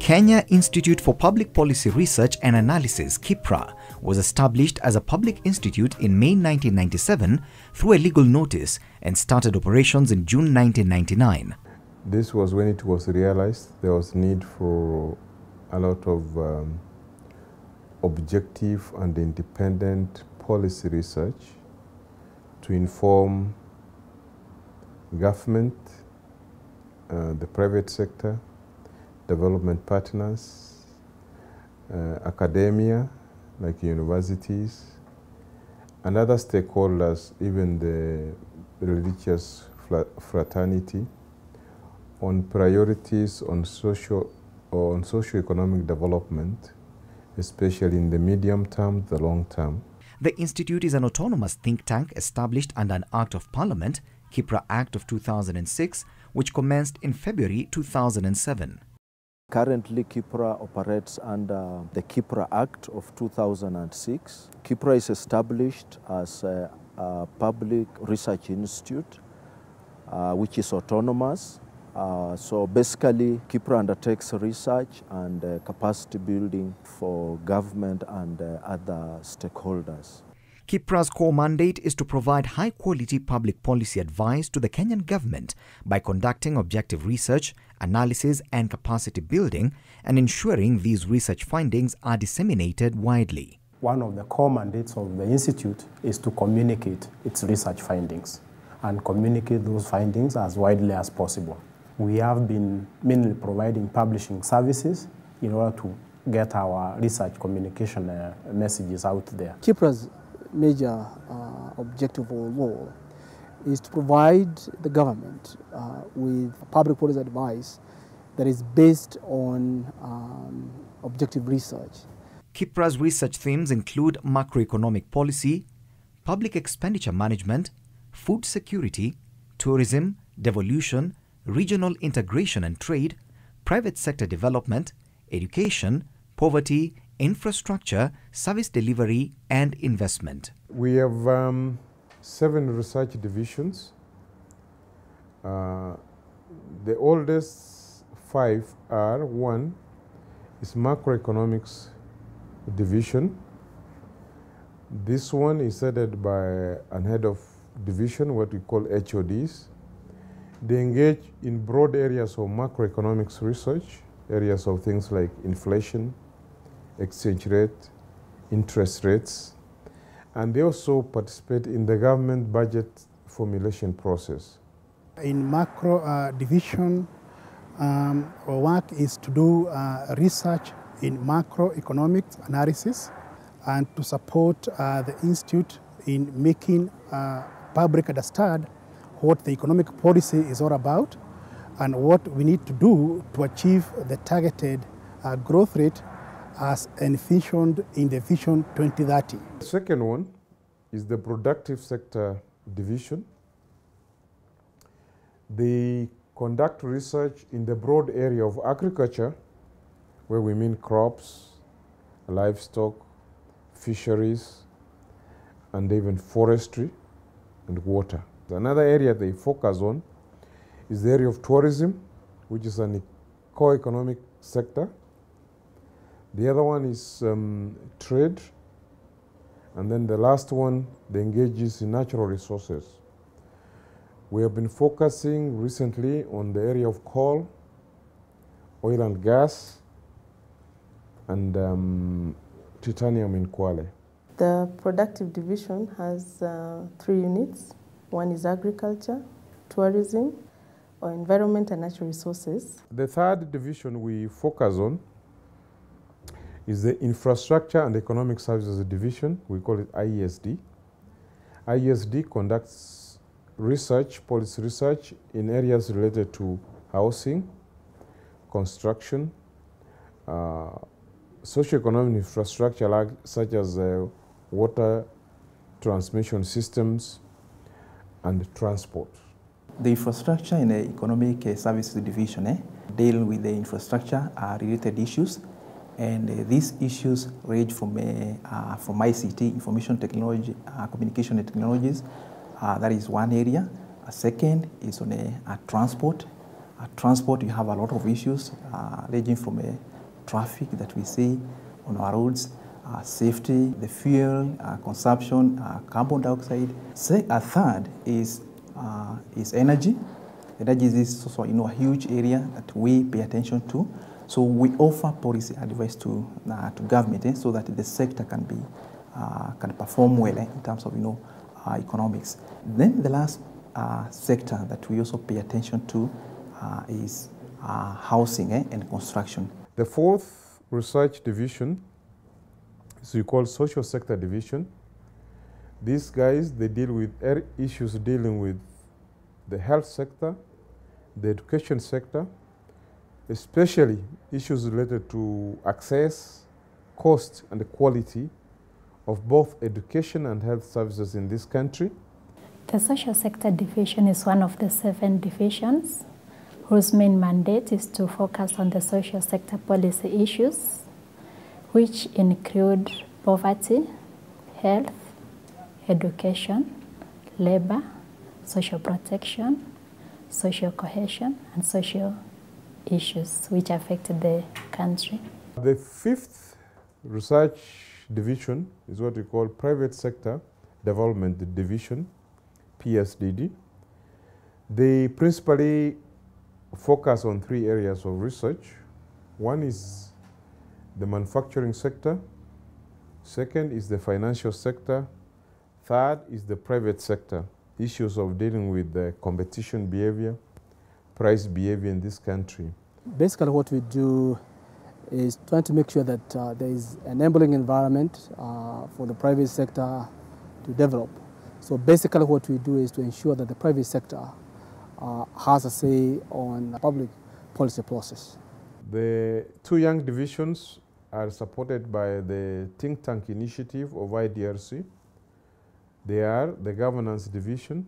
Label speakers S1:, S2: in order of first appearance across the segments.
S1: Kenya Institute for Public Policy Research and Analysis, KIPPRA, was established as a public institute in May 1997 through a legal notice and started operations in June 1999.
S2: This was when it was realized there was need for a lot of objective and independent policy research to inform government, the private sector, development partners, academia like universities, and other stakeholders, even the religious fraternity, on priorities on socio-economic development, especially in the medium term, the long term.
S1: The Institute is an autonomous think tank established under an Act of Parliament, KIPPRA Act of 2006, which commenced in February 2007.
S3: Currently, KIPPRA operates under the KIPPRA Act of 2006. KIPPRA is established as a public research institute, which is autonomous. So basically, KIPPRA undertakes research and capacity building for government and other stakeholders.
S1: KIPPRA's core mandate is to provide high-quality public policy advice to the Kenyan government by conducting objective research, analysis and capacity building, and ensuring these research findings are disseminated widely.
S4: One of the core mandates of the Institute is to communicate its research findings and communicate those findings as widely as possible. We have been mainly providing publishing services in order to get our research communication messages out there.
S5: KIPPRA's major objective or role is to provide the government with public policy advice that is based on objective research.
S1: KIPPRA's research themes include macroeconomic policy, public expenditure management, food security, tourism, devolution, regional integration and trade, private sector development, education, poverty, infrastructure, service delivery, and investment.
S2: We have 7 research divisions. The oldest 5 are: 1 is macroeconomics division. This one is headed by a head of division, what we call HODs. They engage in broad areas of macroeconomics research, areas of things like inflation, exchange rate, interest rates, and they also participate in the government budget formulation process.
S6: In macro division, our work is to do research in macroeconomic analysis and to support the Institute in making public understand what the economic policy is all about and what we need to do to achieve the targeted growth rate as envisioned in the Vision 2030.
S2: The second one is the productive sector division. They conduct research in the broad area of agriculture, where we mean crops, livestock, fisheries, and even forestry and water. Another area they focus on is the area of tourism, which is an core economic sector. The other one is trade, and then the last one, they engages in natural resources. We have been focusing recently on the area of coal, oil and gas, and titanium in Kwale.
S7: The productive division has 3 units. One is agriculture, tourism, or environment and natural resources. The
S2: third division we focus on is the Infrastructure and Economic Services Division. We call it IESD. IESD conducts research, policy research in areas related to housing, construction, socio-economic infrastructure such as water transmission systems and transport.
S8: The Infrastructure and Economic Services Division deal with the infrastructure related issues, and these issues range from ICT, information technology, communication technologies. That is one area. A second is on transport. Transport, you have a lot of issues ranging from traffic that we see on our roads, safety, the fuel consumption, carbon dioxide. A third is energy. Energy is also a huge area that we pay attention to. So we offer policy advice to government so that the sector can perform well in terms of economics. Then the last sector that we also pay attention to is housing and construction.
S2: The fourth research division is we call social sector division. These guys, they deal with issues dealing with the health sector, the education sector, especially issues related to access, cost, and the quality of both education and health services in this country.
S9: The social sector division is one of the 7 divisions whose main mandate is to focus on the social sector policy issues, which include poverty, health, education, labor, social protection, social cohesion, and social issues which affect the country.
S2: The 5th research division is what we call Private Sector Development Division, PSDD. They principally focus on 3 areas of research. One is the manufacturing sector, second is the financial sector, third is the private sector, issues of dealing with the competition behavior, price behavior in this country.
S5: Basically what we do is trying to make sure that there is an enabling environment for the private sector to develop. So basically what we do is to ensure that the private sector has a say on the public policy process.
S2: The 2 young divisions are supported by the think tank initiative of IDRC. They are the governance division.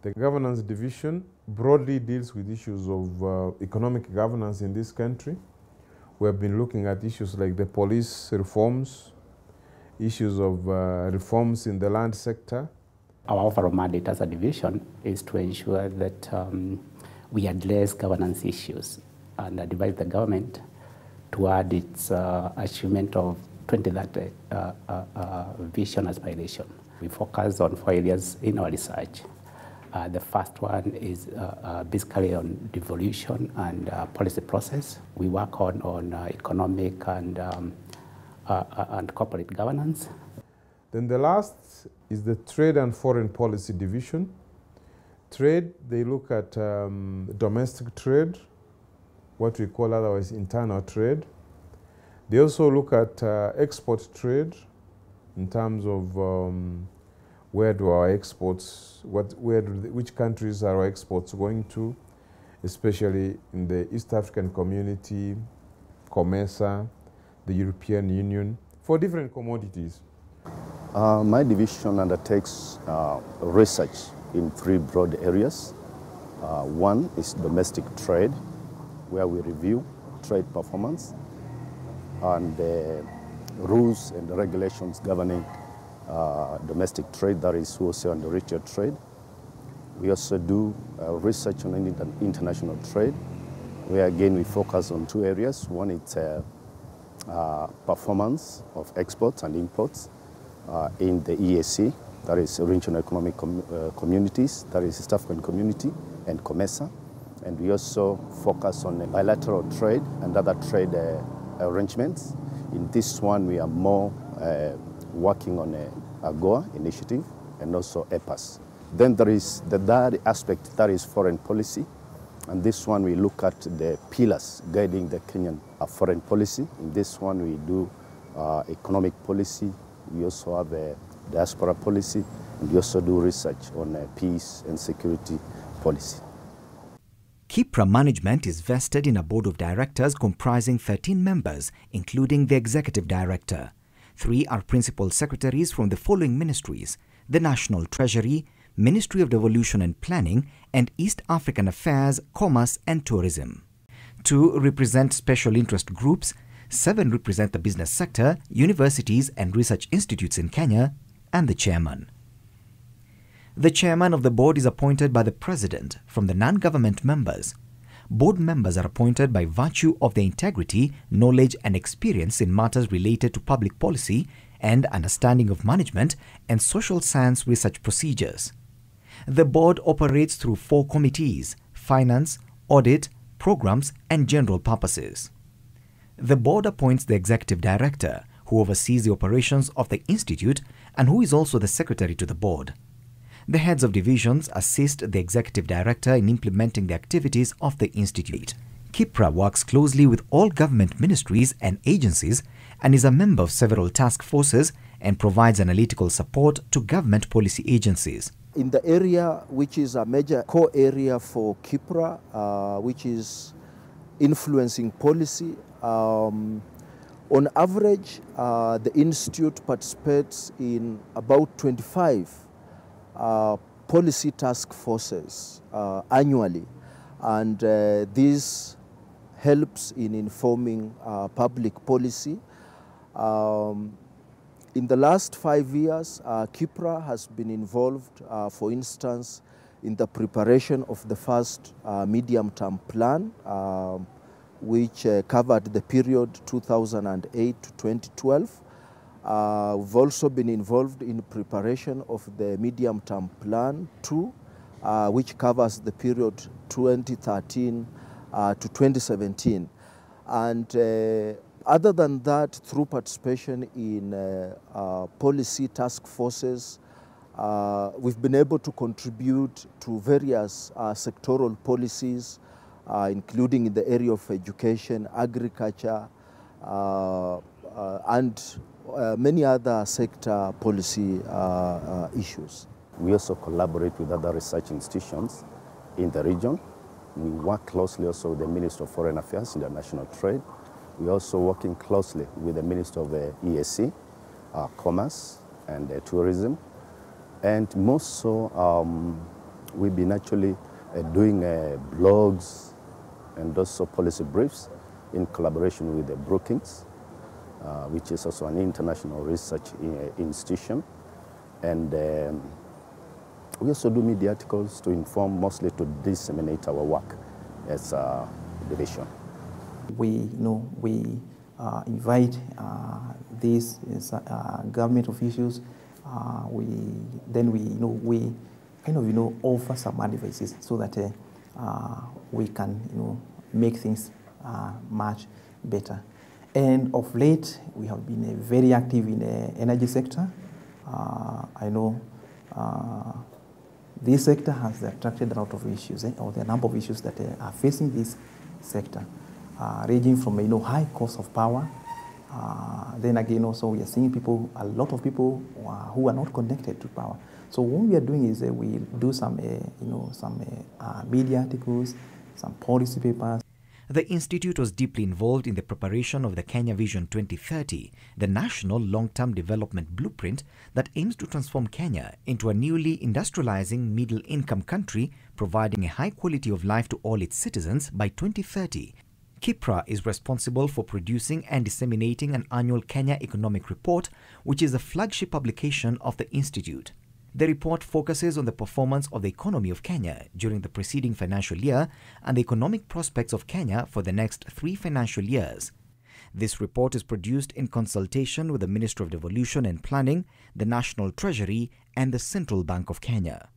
S2: The governance division broadly deals with issues of economic governance in this country. We have been looking at issues like the police reforms, issues of reforms in the land sector.
S10: Our overall mandate as a division is to ensure that we address governance issues and advise the government toward its achievement of 2030 vision aspiration. We focus on 4 areas in our research. The first one is basically on devolution and policy process. We work on economic and corporate governance.
S2: Then the last is the Trade and Foreign Policy Division. Trade, they look at domestic trade, what we call otherwise internal trade. They also look at export trade in terms of where do our exports, which countries are our exports going to, especially in the East African community, COMESA, the European Union, for different commodities.
S3: My division undertakes research in 3 broad areas. One is domestic trade, where we review trade performance and the rules and regulations governing domestic trade, that is wholesale and retail trade. We also do research on international trade, where again we focus on 2 areas. One is performance of exports and imports in the EAC, that is Regional Economic Communities, that is East African Community, and COMESA. And we also focus on bilateral trade and other trade arrangements. In this one, we are more working on AGOA initiative and also EPAS. Then there is the third aspect, that is foreign policy. And this one, we look at the pillars guiding the Kenyan foreign policy. In this one, we do economic policy. We also have a diaspora policy, and we also do research on peace and security policy.
S1: KIPPRA management is vested in a board of directors comprising 13 members, including the executive director. 3 are principal secretaries from the following ministries: the National Treasury, Ministry of Devolution and Planning, and East African Affairs, Commerce and Tourism. 2 represent special interest groups, 7 represent the business sector, universities and research institutes in Kenya, and the chairman. The chairman of the board is appointed by the president from the non-government members. Board members are appointed by virtue of their integrity, knowledge and experience in matters related to public policy and understanding of management and social science research procedures. The board operates through 4 committees: finance, audit, programs and general purposes. The board appoints the executive director, who oversees the operations of the institute and who is also the secretary to the board. The heads of divisions assist the executive director in implementing the activities of the institute. KIPPRA works closely with all government ministries and agencies and is a member of several task forces and provides analytical support to government policy agencies.
S3: In the area which is a major core area for KIPPRA, which is influencing policy, on average, the institute participates in about 25 policy task forces annually, and this helps in informing public policy. In the last 5 years, KIPPRA has been involved, for instance, in the preparation of the first medium-term plan, which covered the period 2008 to 2012. We've also been involved in preparation of the medium-term plan 2, which covers the period 2013 to 2017. And other than that, through participation in policy task forces, we've been able to contribute to various sectoral policies, including in the area of education, agriculture, and many other sector policy issues.
S11: We also collaborate with other research institutions in the region. We work closely also with the Minister of Foreign Affairs, International Trade. We're also working closely with the Minister of EAC, Commerce and Tourism. And most so, we've been actually doing blogs and also policy briefs in collaboration with the Brookings, which is also an international research institution. And we also do media articles to inform, mostly to disseminate our work as a division.
S8: We invite these government officials. We offer some advices so that we can make things much better. And of late, we have been very active in the energy sector. I know this sector has attracted a lot of issues, or the number of issues that are facing this sector, ranging from high cost of power. Then again, also we are seeing a lot of people who are not connected to power. So what we are doing is we do some media articles, some policy papers.
S1: The institute was deeply involved in the preparation of the Kenya Vision 2030, the national long-term development blueprint that aims to transform Kenya into a newly industrializing middle-income country, providing a high quality of life to all its citizens by 2030. KIPPRA is responsible for producing and disseminating an annual Kenya Economic Report, which is the flagship publication of the institute. The report focuses on the performance of the economy of Kenya during the preceding financial year and the economic prospects of Kenya for the next 3 financial years. This report is produced in consultation with the Ministry of Devolution and Planning, the National Treasury, and the Central Bank of Kenya.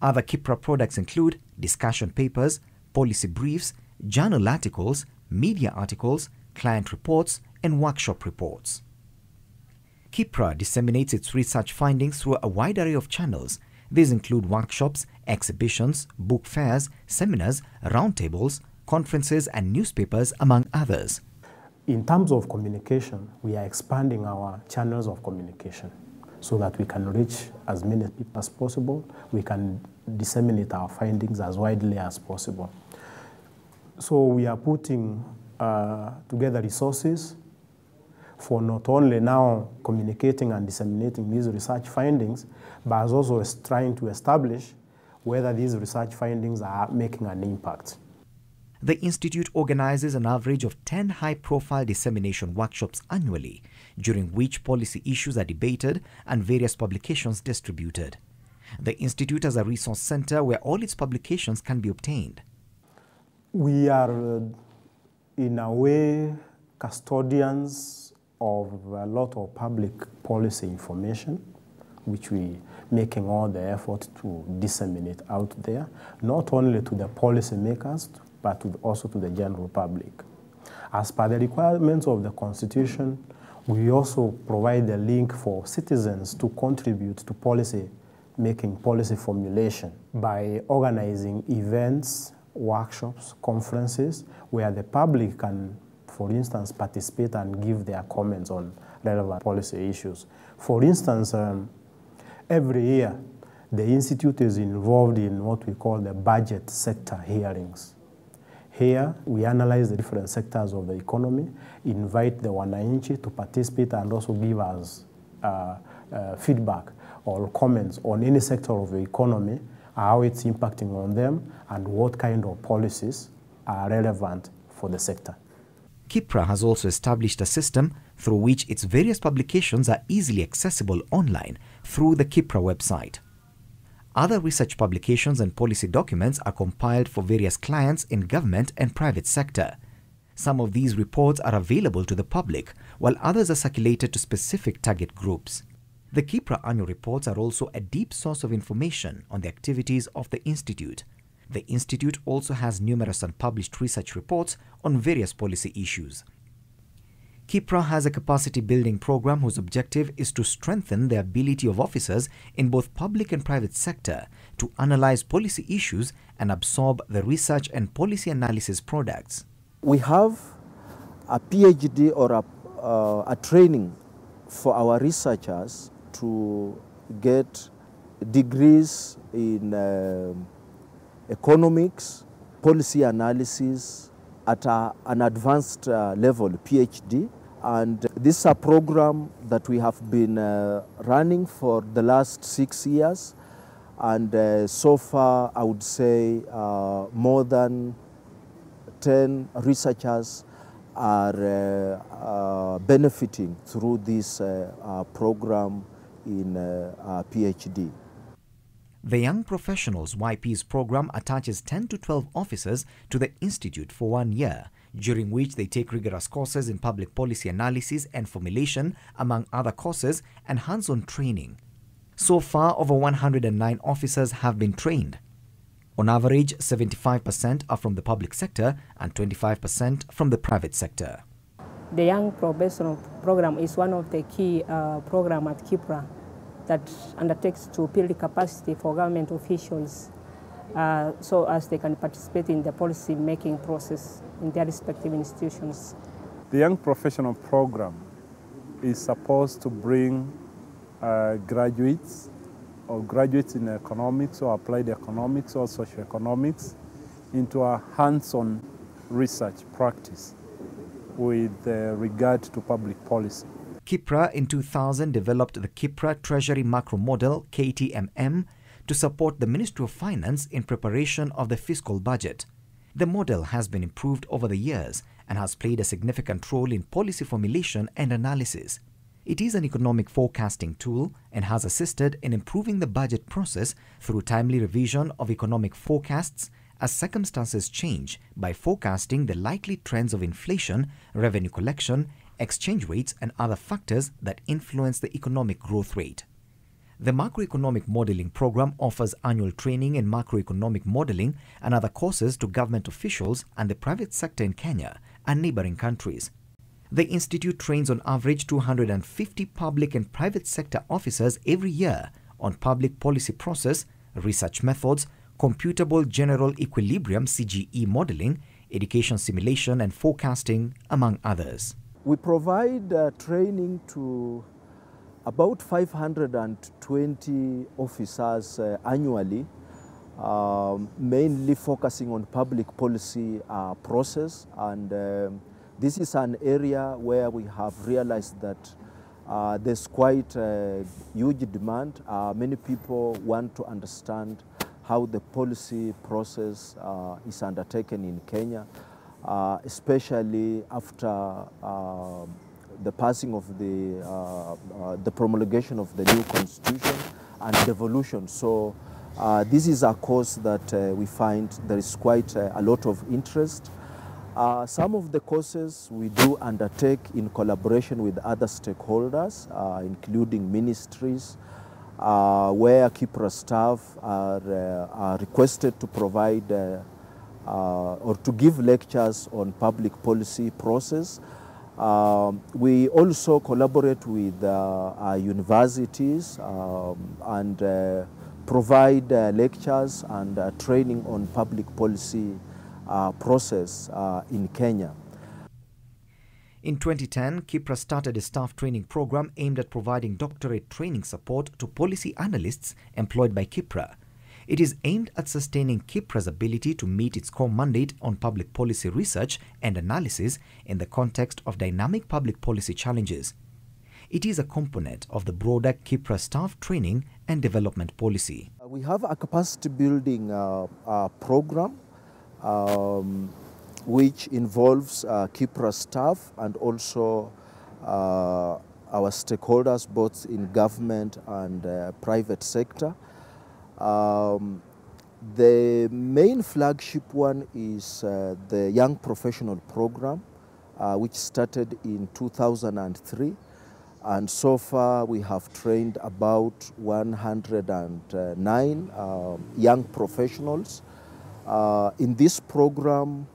S1: Other KIPPRA products include discussion papers, policy briefs, journal articles, media articles, client reports, and workshop reports. KIPPRA disseminates its research findings through a wide array of channels. These include workshops, exhibitions, book fairs, seminars, roundtables, conferences, and newspapers, among others.
S4: In terms of communication, we are expanding our channels of communication so that we can reach as many people as possible. We can disseminate our findings as widely as possible. So we are putting together resources for not only now communicating and disseminating these research findings, but also trying to establish whether these research findings are making an impact.
S1: The institute organizes an average of 10 high-profile dissemination workshops annually, during which policy issues are debated and various publications distributed. The institute has a resource center where all its publications can be obtained.
S4: We are, in a way, custodians of a lot of public policy information, which we making all the effort to disseminate out there, not only to the policymakers, but also to the general public. As per the requirements of the Constitution, we also provide a link for citizens to contribute to policy formulation by organizing events, workshops, conferences, where the public can, for instance, participate and give their comments on relevant policy issues. For instance, every year, the Institute is involved in what we call the budget sector hearings. Here, we analyze the different sectors of the economy, invite the wananchi to participate and also give us feedback or comments on any sector of the economy, how it's impacting on them, and what kind of policies are relevant for the sector.
S1: KIPPRA has also established a system through which its various publications are easily accessible online through the KIPPRA website. Other research publications and policy documents are compiled for various clients in government and private sector. Some of these reports are available to the public, while others are circulated to specific target groups. The KIPPRA annual reports are also a deep source of information on the activities of the Institute. The Institute also has numerous unpublished research reports on various policy issues. KIPPRA has a capacity building program whose objective is to strengthen the ability of officers in both public and private sector to analyze policy issues and absorb the research and policy analysis products.
S3: We have a PhD or a training for our researchers to get degrees in economics, policy analysis at an advanced level, PhD. And this is a program that we have been running for the last 6 years. And so far, I would say more than 10 researchers are benefiting through this program in PhD.
S1: The Young Professionals YP's program attaches 10 to 12 officers to the Institute for 1 year, during which they take rigorous courses in public policy analysis and formulation, among other courses, and hands-on training. So far, over 109 officers have been trained. On average, 75% are from the public sector and 25% from the private sector.
S12: The Young Professional Program is one of the key programs at KIPPRA that undertakes to build capacity for government officials so as they can participate in the policy making process in their respective institutions.
S13: The Young Professional Program is supposed to bring graduates or graduates in economics or applied economics or socioeconomics into a hands-on research practice with regard to public policy.
S1: KIPPRA in 2000 developed the KIPPRA Treasury Macro Model, KTMM, to support the Ministry of Finance in preparation of the fiscal budget. The model has been improved over the years and has played a significant role in policy formulation and analysis. It is an economic forecasting tool and has assisted in improving the budget process through timely revision of economic forecasts as circumstances change by forecasting the likely trends of inflation, revenue collection, exchange rates, and other factors that influence the economic growth rate. The Macroeconomic Modeling Program offers annual training in macroeconomic modeling and other courses to government officials and the private sector in Kenya and neighboring countries. The Institute trains on average 250 public and private sector officers every year on public policy process, research methods, computable general equilibrium (CGE) modeling, education simulation and forecasting, among others.
S3: We provide training to about 520 officers annually, mainly focusing on public policy process, and this is an area where we have realized that there's quite a huge demand. Many people want to understand how the policy process is undertaken in Kenya, especially after the passing of the promulgation of the new constitution and devolution. So This is a course that we find there is quite a lot of interest. Some of the courses we do undertake in collaboration with other stakeholders, including ministries, where KIPPRA staff are requested to provide or to give lectures on public policy process. We also collaborate with universities and provide lectures and training on public policy process in Kenya.
S1: In 2010, KIPPRA started a staff training program aimed at providing doctorate training support to policy analysts employed by KIPPRA. It is aimed at sustaining KIPPRA's ability to meet its core mandate on public policy research and analysis in the context of dynamic public policy challenges. It is a component of the broader KIPPRA staff training and development policy.
S3: We have a capacity building program which involves KIPPRA staff and also our stakeholders both in government and private sector. The main flagship one is the Young Professional Program, which started in 2003. And so far we have trained about 109 young professionals. In this program,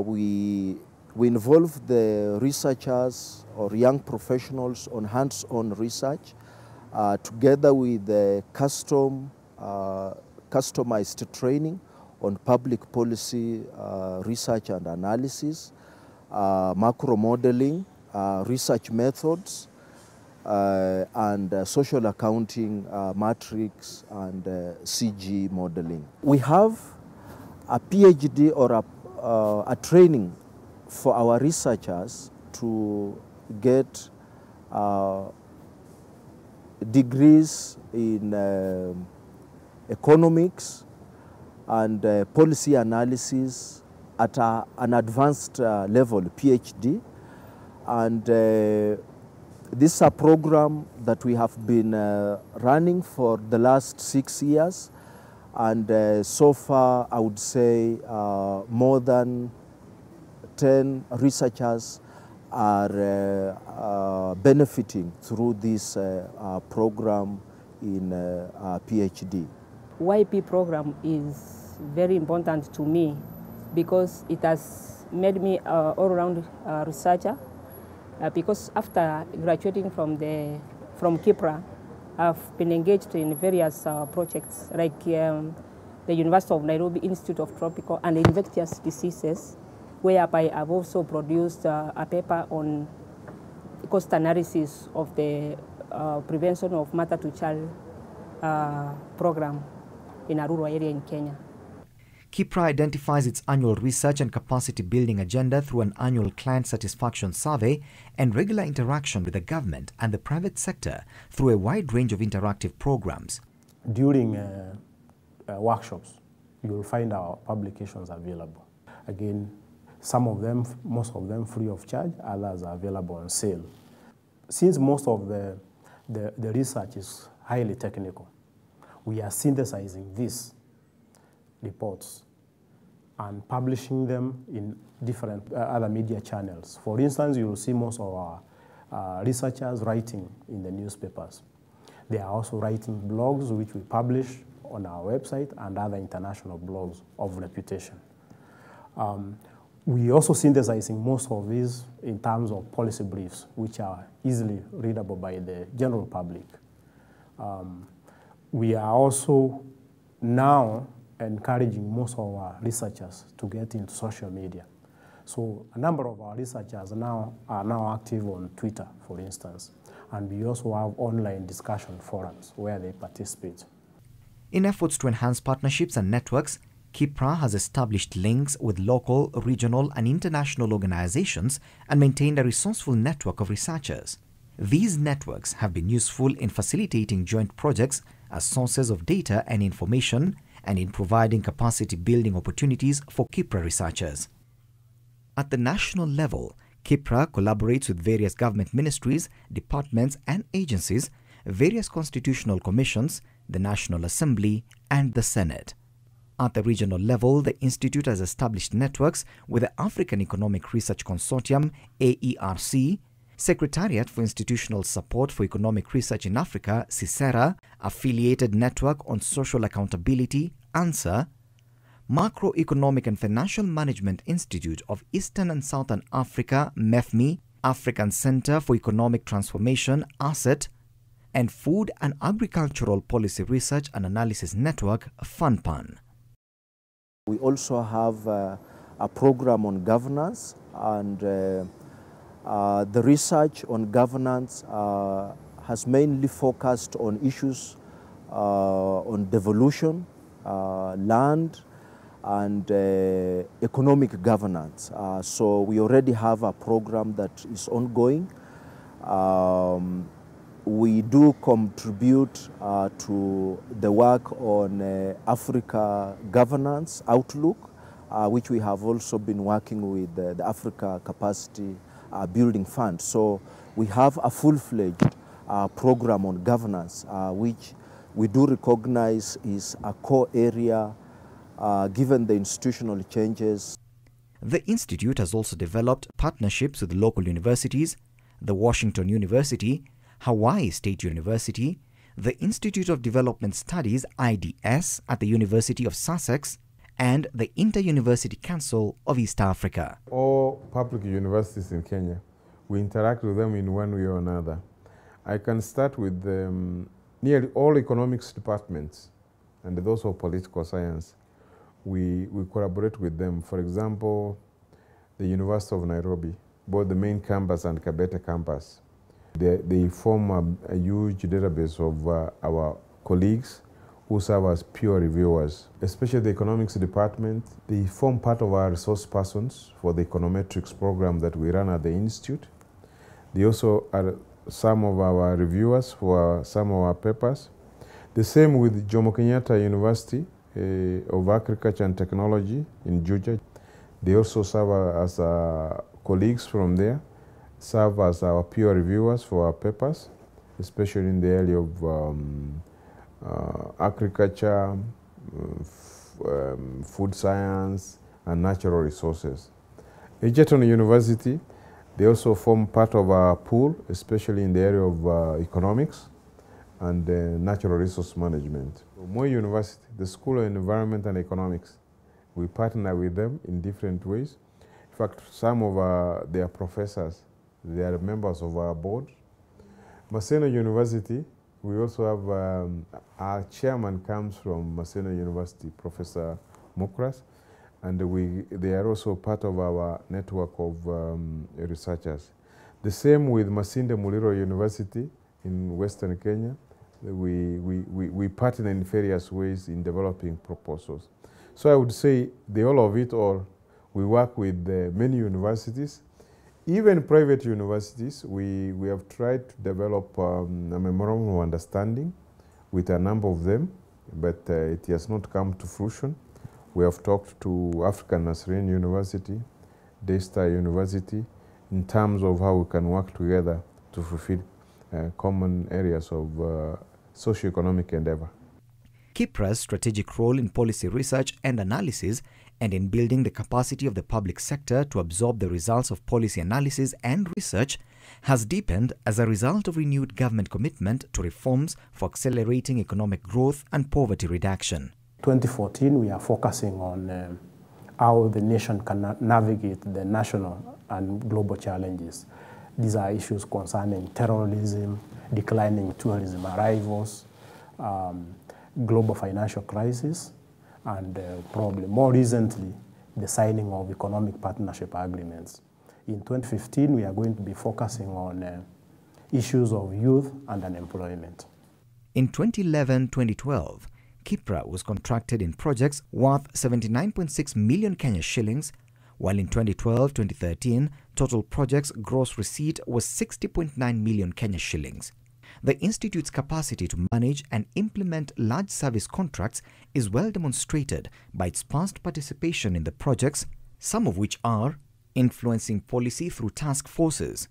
S3: we involve the researchers or young professionals on hands-on research together with the customized training on public policy research and analysis, macro modeling, research methods, and social accounting matrix and CG modeling. We have a PhD or a training for our researchers to get degrees in economics and policy analysis at an advanced level, PhD. And this is a program that we have been running for the last 6 years. And so far, I would say more than 10 researchers are benefiting through this program in PhD.
S12: YP program is very important to me because it has made me an all-round researcher. Because after graduating from KIPPRA, I've been engaged in various projects like the University of Nairobi Institute of Tropical and Infectious Diseases, whereby I've also produced a paper on cost analysis of the prevention of mother-to-child program in a rural area in Kenya.
S1: KIPPRA identifies its annual research and capacity building agenda through an annual client satisfaction survey and regular interaction with the government and the private sector through a wide range of interactive programs.
S4: During workshops, you will find our publications available. Again, some of them, most of them free of charge, others are available on sale. Since most of the research is highly technical, we are synthesizing these reports and publishing them in different other media channels. For instance, you will see most of our researchers writing in the newspapers. They are also writing blogs which we publish on our website and other international blogs of reputation. We also synthesizing most of these in terms of policy briefs, which are easily readable by the general public. We are also now encouraging most of our researchers to get into social media. So a number of our researchers are now active on Twitter, for instance, and we also have online discussion forums where they participate.
S1: In efforts to enhance partnerships and networks, KIPPRA has established links with local, regional and international organizations and maintained a resourceful network of researchers. These networks have been useful in facilitating joint projects as sources of data and information and in providing capacity building opportunities for KIPPRA researchers. At the national level, KIPPRA collaborates with various government ministries, departments and agencies, various constitutional commissions, the National Assembly, and the Senate. At the regional level, the Institute has established networks with the African Economic Research Consortium, AERC, Secretariat for Institutional Support for Economic Research in Africa, CICERA, Affiliated Network on Social Accountability, ANSA, Macroeconomic and Financial Management Institute of Eastern and Southern Africa, MEFMI, African Center for Economic Transformation, ACET, and Food and Agricultural Policy Research and Analysis Network, FANPAN.
S3: We also have a program on governance, and the research on governance has mainly focused on issues on devolution, land, and economic governance. So we already have a program that is ongoing. We do contribute to the work on Africa governance outlook, which we have also been working with the Africa Capacity Building Fund. So we have a full-fledged program on governance, which we do recognize is a core area given the institutional changes.
S1: The Institute has also developed partnerships with local universities, the Washington University, Hawaii State University, the Institute of Development Studies, IDS, at the University of Sussex, and the Inter-University Council of East Africa.
S2: All public universities in Kenya, we interact with them in one way or another. I can start with nearly all economics departments and those of political science. We collaborate with them. For example, the University of Nairobi, both the main campus and Kabete campus. They form a huge database of our colleagues who serve as peer reviewers, especially the economics department. They form part of our resource persons for the econometrics program that we run at the Institute. They also are some of our reviewers for some of our papers. The same with Jomo Kenyatta University of Agriculture and Technology in Juja. They also serve as colleagues from there, serve as our peer reviewers for our papers, especially in the area of agriculture, food science, and natural resources. Egerton University, they also form part of our pool, especially in the area of economics and natural resource management. Moi University, the School of Environment and Economics, we partner with them in different ways. In fact, some of their professors, they are members of our board. Maseno University, we also have, our chairman comes from Maseno University, Professor Mukras, and they are also part of our network of researchers. The same with Masinde Muliro University in Western Kenya. We partner in various ways in developing proposals. So I would say the all of it all, we work with many universities. Even private universities, we have tried to develop a memorandum of understanding with a number of them, but it has not come to fruition. We have talked to African Nasreen University, Daystar University, in terms of how we can work together to fulfill common areas of socio-economic endeavor.
S1: KIPPRA's strategic role in policy research and analysis and in building the capacity of the public sector to absorb the results of policy analysis and research has deepened as a result of renewed government commitment to reforms for accelerating economic growth and poverty reduction.
S4: 2014, we are focusing on how the nation can navigate the national and global challenges. These are issues concerning terrorism, declining tourism arrivals, global financial crisis, and probably more recently, the signing of economic partnership agreements. In 2015, we are going to be focusing on issues of youth and unemployment.
S1: In 2011-2012, KIPPRA was contracted in projects worth 79.6 million Kenya shillings, while in 2012-2013, total projects gross receipt was 60.9 million Kenya shillings. The Institute's capacity to manage and implement large service contracts is well demonstrated by its past participation in the projects, some of which are influencing policy through task forces,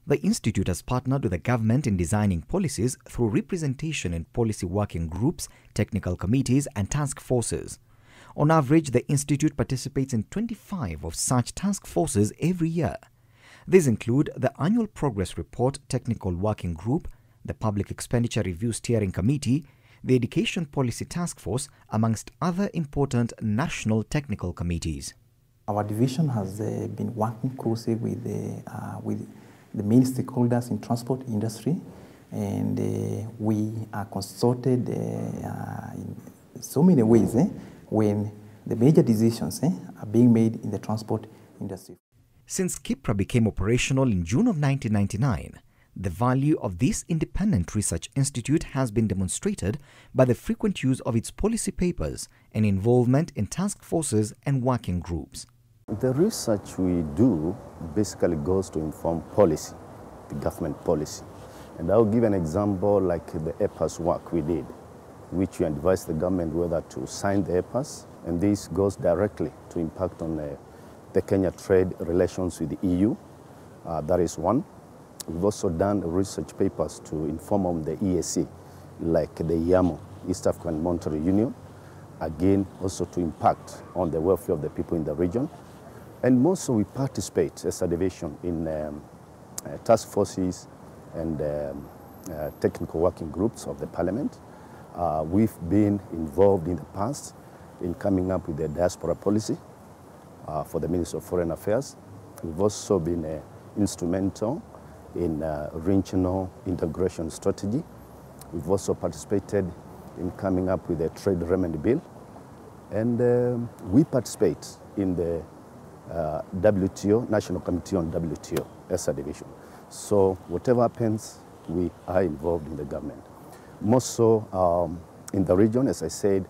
S1: The Institute has partnered with the government in designing policies through representation in policy working groups, technical committees and task forces. On average, the Institute participates in 25 of such task forces every year. These include the Annual Progress Report Technical Working Group, the Public Expenditure Review Steering Committee, the Education Policy Task Force, amongst other important national technical committees.
S8: Our division has been working closely with the main stakeholders in transport industry, and we are consulted in so many ways when the major decisions are being made in the transport industry.
S1: Since KIPPRA became operational in June of 1999, the value of this independent research institute has been demonstrated by the frequent use of its policy papers and involvement in task forces and working groups.
S11: The research we do basically goes to inform policy, the government policy. And I'll give an example like the EPAS work we did, which we advised the government whether to sign the EPAS, and this goes directly to impact on the Kenya trade relations with the EU. That is one. We've also done research papers to inform on the EAC, like the YAMO, East African Monetary Union, again also to impact on the welfare of the people in the region. And also we participate as a division in task forces and technical working groups of the parliament. We've been involved in the past in coming up with the diaspora policy for the Ministry of Foreign Affairs. We've also been instrumental in regional integration strategy. We've also participated in coming up with a trade remedy bill. And we participate in the WTO, National Committee on WTO, as a division. So whatever happens, we are involved in the government. More so in the region, as I said,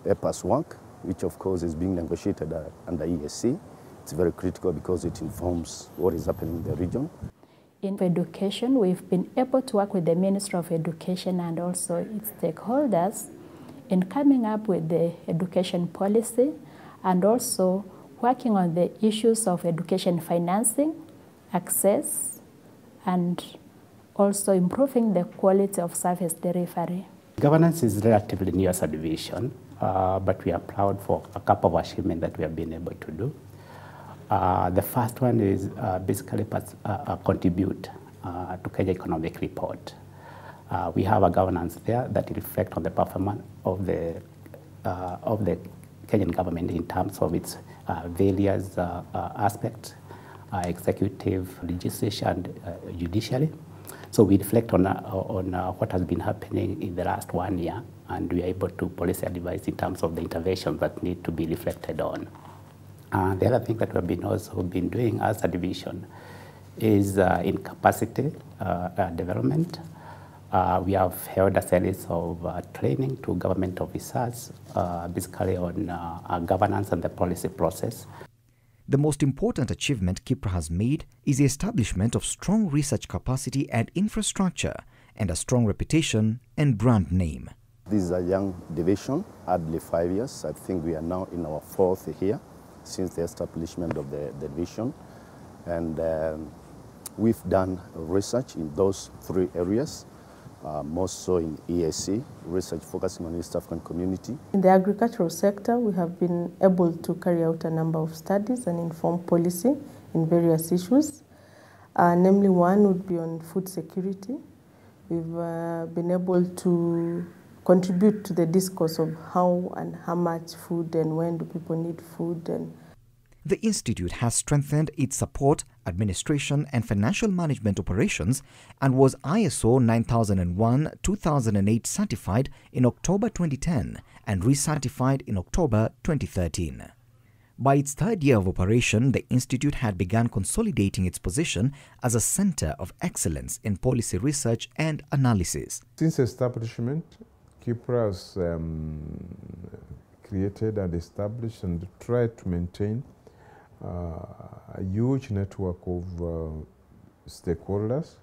S11: EPAS work, which of course is being negotiated under EAC. It's very critical because it informs what is happening in the region.
S9: In education, we've been able to work with the Ministry of Education and also its stakeholders in coming up with the education policy and also working on the issues of education financing, access, and also improving the quality of service delivery.
S10: Governance is relatively new as a division, but we are proud for a couple of achievements that we have been able to do. The first one is basically contribute to Kenya Economic Report. We have a governance there that reflects on the performance of the Kenyan government in terms of its various aspects, executive, legislation, and judiciary. So we reflect on what has been happening in the last 1 year, and we are able to policy advise in terms of the interventions that need to be reflected on. The other thing that we have been also been doing as a division is in capacity development. We have held a series of training to government officers, basically on governance and the policy process.
S1: The most important achievement KIPPRA has made is the establishment of strong research capacity and infrastructure and a strong reputation and brand name.
S11: This is a young division, hardly 5 years. I think we are now in our 4th year since the establishment of the division. And we've done research in those 3 areas. More so in EAC, research focusing on East African community.
S7: In the agricultural sector, we have been able to carry out a number of studies and inform policy in various issues. Namely, one would be on food security. We've been able to contribute to the discourse of how and how much food and when do people need food.
S1: The Institute has strengthened its support, administration and financial management operations and was ISO 9001-2008 certified in October 2010 and recertified in October 2013. By its 3rd year of operation, the Institute had begun consolidating its position as a center of excellence in policy research and analysis.
S2: Since establishment, KIPPRA has created and established and tried to maintain a huge network of stakeholders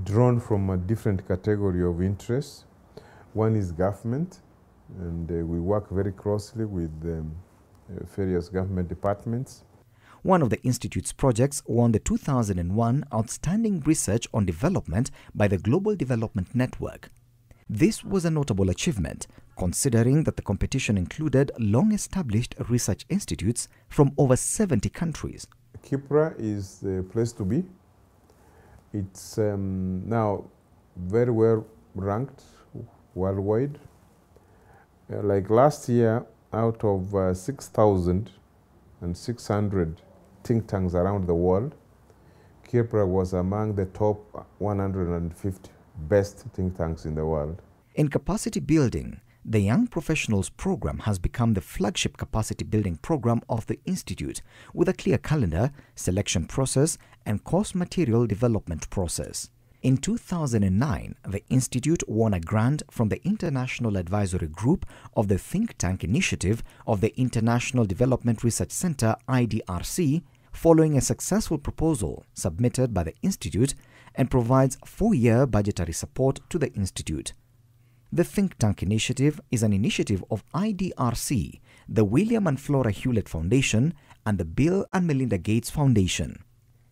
S2: drawn from a different category of interests. One is government, and we work very closely with various government departments.
S1: One of the Institute's projects won the 2001 Outstanding Research on Development by the Global Development Network. This was a notable achievement, considering that the competition included long-established research institutes from over 70 countries.
S2: KIPPRA is the place to be. It's now very well ranked worldwide. Like last year, out of 6,600 think tanks around the world, KIPPRA was among the top 150 best think tanks in the world.
S1: In capacity building, the Young Professionals Program has become the flagship capacity building program of the Institute, with a clear calendar, selection process, and course material development process. In 2009, the Institute won a grant from the International Advisory Group of the Think Tank Initiative of the International Development Research Center, IDRC, following a successful proposal submitted by the Institute, and provides 4-year budgetary support to the Institute. The Think Tank Initiative is an initiative of IDRC, the William and Flora Hewlett Foundation, and the Bill and Melinda Gates Foundation.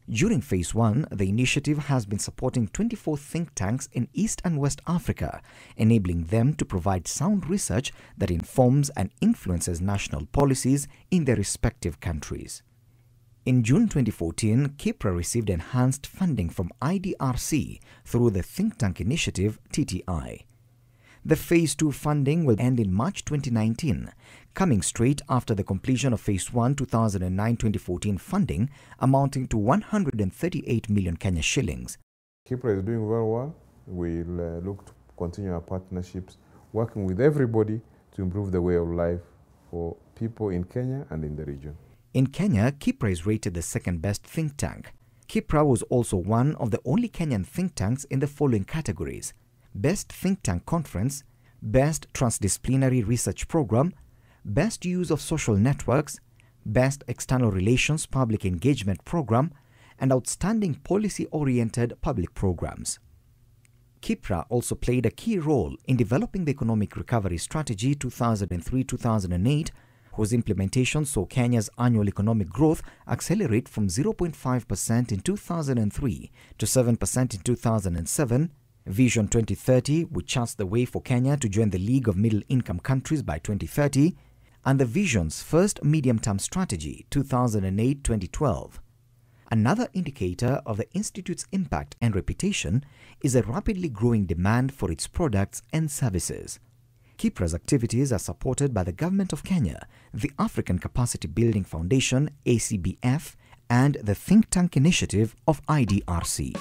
S1: During Phase 1, the initiative has been supporting 24 think tanks in East and West Africa, enabling them to provide sound research that informs and influences national policies in their respective countries. In June 2014, KIPPRA received enhanced funding from IDRC through the Think Tank Initiative, TTI. The Phase 2 funding will end in March 2019, coming straight after the completion of Phase 1 2009-2014 funding, amounting to 138 million Kenya shillings.
S2: KIPPRA is doing very well. We'll look to continue our partnerships, working with everybody to improve the way of life for people in Kenya and in the region.
S1: In Kenya, KIPPRA is rated the second best think tank. KIPPRA was also one of the only Kenyan think tanks in the following categories: Best Think Tank Conference, Best Transdisciplinary Research Program, Best Use of Social Networks, Best External Relations Public Engagement Program, and Outstanding Policy-Oriented Public Programs. KIPPRA also played a key role in developing the Economic Recovery Strategy 2003-2008, whose implementation saw Kenya's annual economic growth accelerate from 0.5% in 2003 to 7% in 2007, Vision 2030, which charts the way for Kenya to join the League of Middle-Income Countries by 2030, and the Vision's first medium-term strategy, 2008-2012. Another indicator of the Institute's impact and reputation is a rapidly growing demand for its products and services. KIPPRA's activities are supported by the Government of Kenya, the African Capacity Building Foundation, ACBF, and the Think Tank Initiative of IDRC.